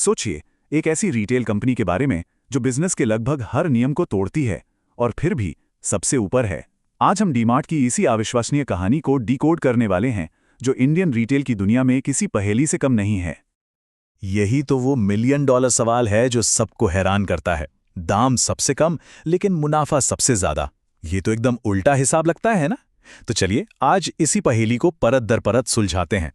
सोचिए, एक ऐसी रिटेल कंपनी के बारे में जो बिजनेस के लगभग हर नियम को तोड़ती है और फिर भी सबसे ऊपर है। आज हम डीमार्ट की इसी अविश्वसनीय कहानी को डिकोड करने वाले हैं, जो इंडियन रिटेल की दुनिया में किसी पहेली से कम नहीं है। यही तो वो मिलियन डॉलर सवाल है जो सबको हैरान करता है। दाम सबसे कम लेकिन मुनाफा सबसे ज्यादा। ये तो एकदम उल्टा हिसाब लगता है ना? तो चलिए आज इसी पहेली को परत दर परत सुलझाते हैं।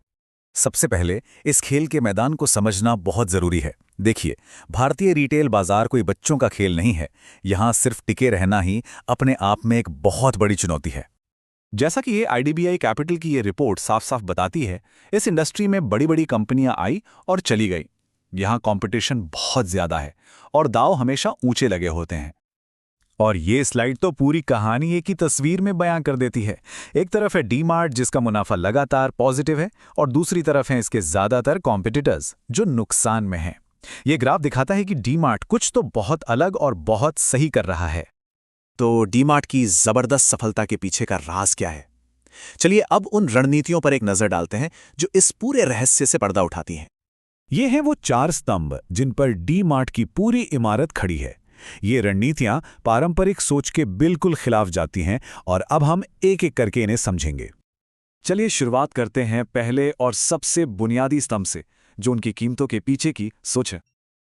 सबसे पहले इस खेल के मैदान को समझना बहुत जरूरी है। देखिए, भारतीय रिटेल बाजार कोई बच्चों का खेल नहीं है। यहां सिर्फ टिके रहना ही अपने आप में एक बहुत बड़ी चुनौती है। जैसा कि ये आईडीबीआई कैपिटल की ये रिपोर्ट साफ साफ बताती है, इस इंडस्ट्री में बड़ी बड़ी कंपनियां आई और चली गई। यहां कंपटीशन बहुत ज्यादा है और दांव हमेशा ऊंचे लगे होते हैं। और ये स्लाइड तो पूरी कहानी एक ही तस्वीर में बयां कर देती है। एक तरफ है डीमार्ट जिसका मुनाफा लगातार पॉजिटिव है और दूसरी तरफ है इसके ज्यादातर कॉम्पिटिटर्स जो नुकसान में हैं। ये ग्राफ दिखाता है कि डीमार्ट कुछ तो बहुत अलग और बहुत सही कर रहा है। तो डीमार्ट की जबरदस्त सफलता के पीछे का राज क्या है? चलिए अब उन रणनीतियों पर एक नजर डालते हैं जो इस पूरे रहस्य से पर्दा उठाती हैं। ये हैं वो 4 स्तंभ जिन पर डीमार्ट की पूरी इमारत खड़ी है। ये रणनीतियां पारंपरिक सोच के बिल्कुल खिलाफ जाती हैं और अब हम एक एक करके इन्हें समझेंगे। चलिए शुरुआत करते हैं पहले और सबसे बुनियादी स्तंभ से, जो उनकी कीमतों के पीछे की सोच है।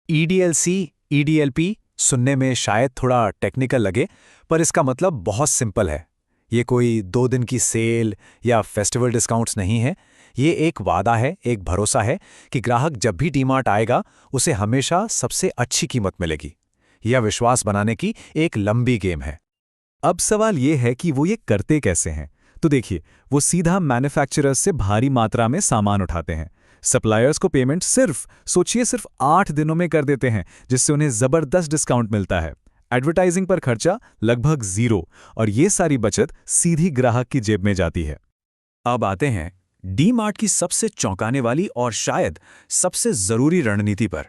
ईडीएलसी, ईडीएलपी सुनने में शायद थोड़ा टेक्निकल लगे, पर इसका मतलब बहुत सिंपल है। ये कोई 2 दिन की सेल या फेस्टिवल डिस्काउंट्स नहीं है। ये एक वादा है, एक भरोसा है कि ग्राहक जब भी डीमार्ट आएगा उसे हमेशा सबसे अच्छी कीमत मिलेगी। यह विश्वास बनाने की एक लंबी गेम है। अब सवाल यह है कि वो ये करते कैसे हैं। तो देखिए, वो सीधा मैन्युफैक्चरर्स से भारी मात्रा में सामान उठाते हैं। सप्लायर्स को पेमेंट सिर्फ 8 दिनों में कर देते हैं, जिससे उन्हें जबरदस्त डिस्काउंट मिलता है। एडवर्टाइजिंग पर खर्चा लगभग 0 और ये सारी बचत सीधी ग्राहक की जेब में जाती है। अब आते हैं डीमार्ट की सबसे चौंकाने वाली और शायद सबसे जरूरी रणनीति पर।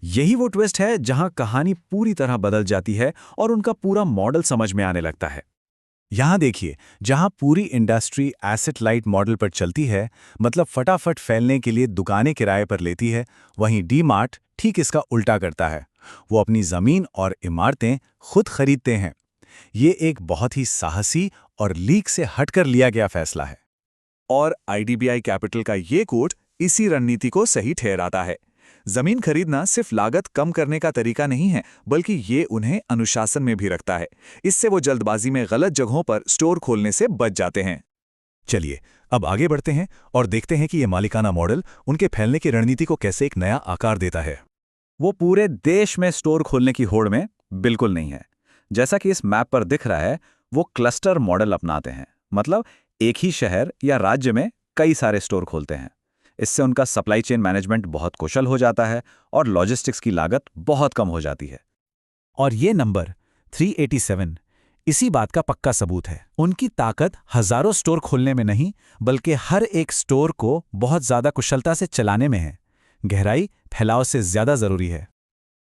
यही वो ट्विस्ट है जहां कहानी पूरी तरह बदल जाती है और उनका पूरा मॉडल समझ में आने लगता है। यहां देखिए, जहां पूरी इंडस्ट्री एसेट लाइट मॉडल पर चलती है, मतलब फटाफट फैलने के लिए दुकानें किराए पर लेती है, वहीं डीमार्ट ठीक इसका उल्टा करता है। वो अपनी जमीन और इमारतें खुद खरीदते हैं। ये एक बहुत ही साहसी और लीक से हटकर लिया गया फैसला है। और आईडीबीआई कैपिटल का ये कोट इसी रणनीति को सही ठहराता है। जमीन खरीदना सिर्फ लागत कम करने का तरीका नहीं है, बल्कि ये उन्हें अनुशासन में भी रखता है। इससे वो जल्दबाजी में गलत जगहों पर स्टोर खोलने से बच जाते हैं। चलिए अब आगे बढ़ते हैं और देखते हैं कि ये मालिकाना मॉडल उनके फैलने की रणनीति को कैसे एक नया आकार देता है। वो पूरे देश में स्टोर खोलने की होड़ में बिल्कुल नहीं है। जैसा कि इस मैप पर दिख रहा है, वो क्लस्टर मॉडल अपनाते हैं। मतलब एक ही शहर या राज्य में कई सारे स्टोर खोलते हैं। इससे उनका सप्लाई चेन मैनेजमेंट बहुत कुशल हो जाता है और लॉजिस्टिक्स की लागत बहुत कम हो जाती है। और ये नंबर 387 इसी बात का पक्का सबूत है। उनकी ताकत हजारों स्टोर खोलने में नहीं, बल्कि हर एक स्टोर को बहुत ज्यादा कुशलता से चलाने में है। गहराई फैलाव से ज्यादा जरूरी है।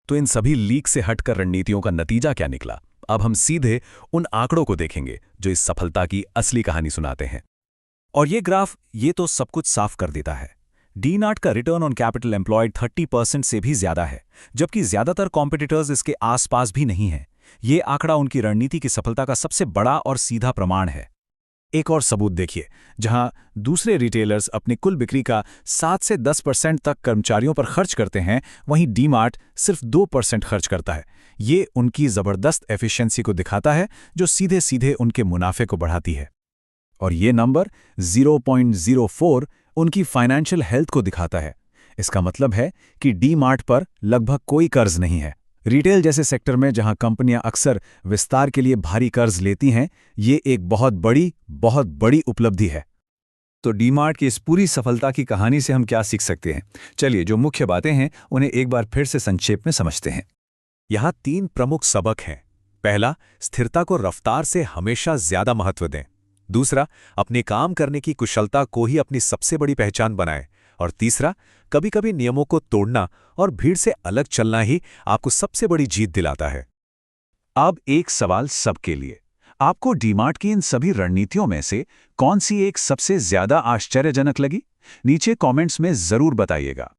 तो इन सभी लीक से हटकर रणनीतियों का नतीजा क्या निकला? अब हम सीधे उन आंकड़ों को देखेंगे जो इस सफलता की असली कहानी सुनाते हैं। और ये ग्राफ ये तो सब कुछ साफ कर देता है। डीमार्ट का रिटर्न ऑन कैपिटल एम्प्लॉयड 30% से भी ज्यादा है, जबकि ज्यादातर कॉम्पिटिटर्स इसके आसपास भी नहीं हैं। ये आंकड़ा उनकी रणनीति की सफलता का सबसे बड़ा और सीधा प्रमाण है। एक और सबूत देखिए, जहां दूसरे रिटेलर्स अपनी कुल बिक्री का 7 से 10% तक कर्मचारियों पर खर्च करते हैं, वहीं डीमार्ट सिर्फ 2% खर्च करता है। ये उनकी जबरदस्त एफिशिएंसी को दिखाता है, जो सीधे सीधे उनके मुनाफे को बढ़ाती है। और ये नंबर 0.04 उनकी फाइनेंशियल हेल्थ को दिखाता है। इसका मतलब है कि डीमार्ट पर लगभग कोई कर्ज नहीं है। रिटेल जैसे सेक्टर में जहां कंपनियां अक्सर विस्तार के लिए भारी कर्ज लेती हैं, ये एक बहुत बड़ी उपलब्धि है। तो डीमार्ट की इस पूरी सफलता की कहानी से हम क्या सीख सकते हैं? चलिए जो मुख्य बातें हैं उन्हें एक बार फिर से संक्षेप में समझते हैं। यहां 3 प्रमुख सबक हैं। पहला, स्थिरता को रफ्तार से हमेशा ज्यादा महत्व दें। दूसरा, अपने काम करने की कुशलता को ही अपनी सबसे बड़ी पहचान बनाएं। और तीसरा, कभी-कभी नियमों को तोड़ना और भीड़ से अलग चलना ही आपको सबसे बड़ी जीत दिलाता है। अब एक सवाल सबके लिए, आपको डीमार्ट की इन सभी रणनीतियों में से कौन सी एक सबसे ज्यादा आश्चर्यजनक लगी? नीचे कमेंट्स में जरूर बताइएगा।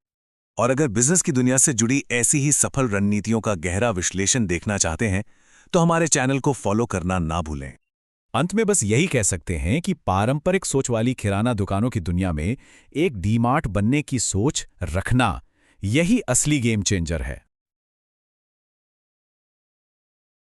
और अगर बिजनेस की दुनिया से जुड़ी ऐसी ही सफल रणनीतियों का गहरा विश्लेषण देखना चाहते हैं तो हमारे चैनल को फॉलो करना ना भूलें। अंत में बस यही कह सकते हैं कि पारंपरिक सोच वाली किराना दुकानों की दुनिया में एक डीमार्ट बनने की सोच रखना, यही असली गेम चेंजर है।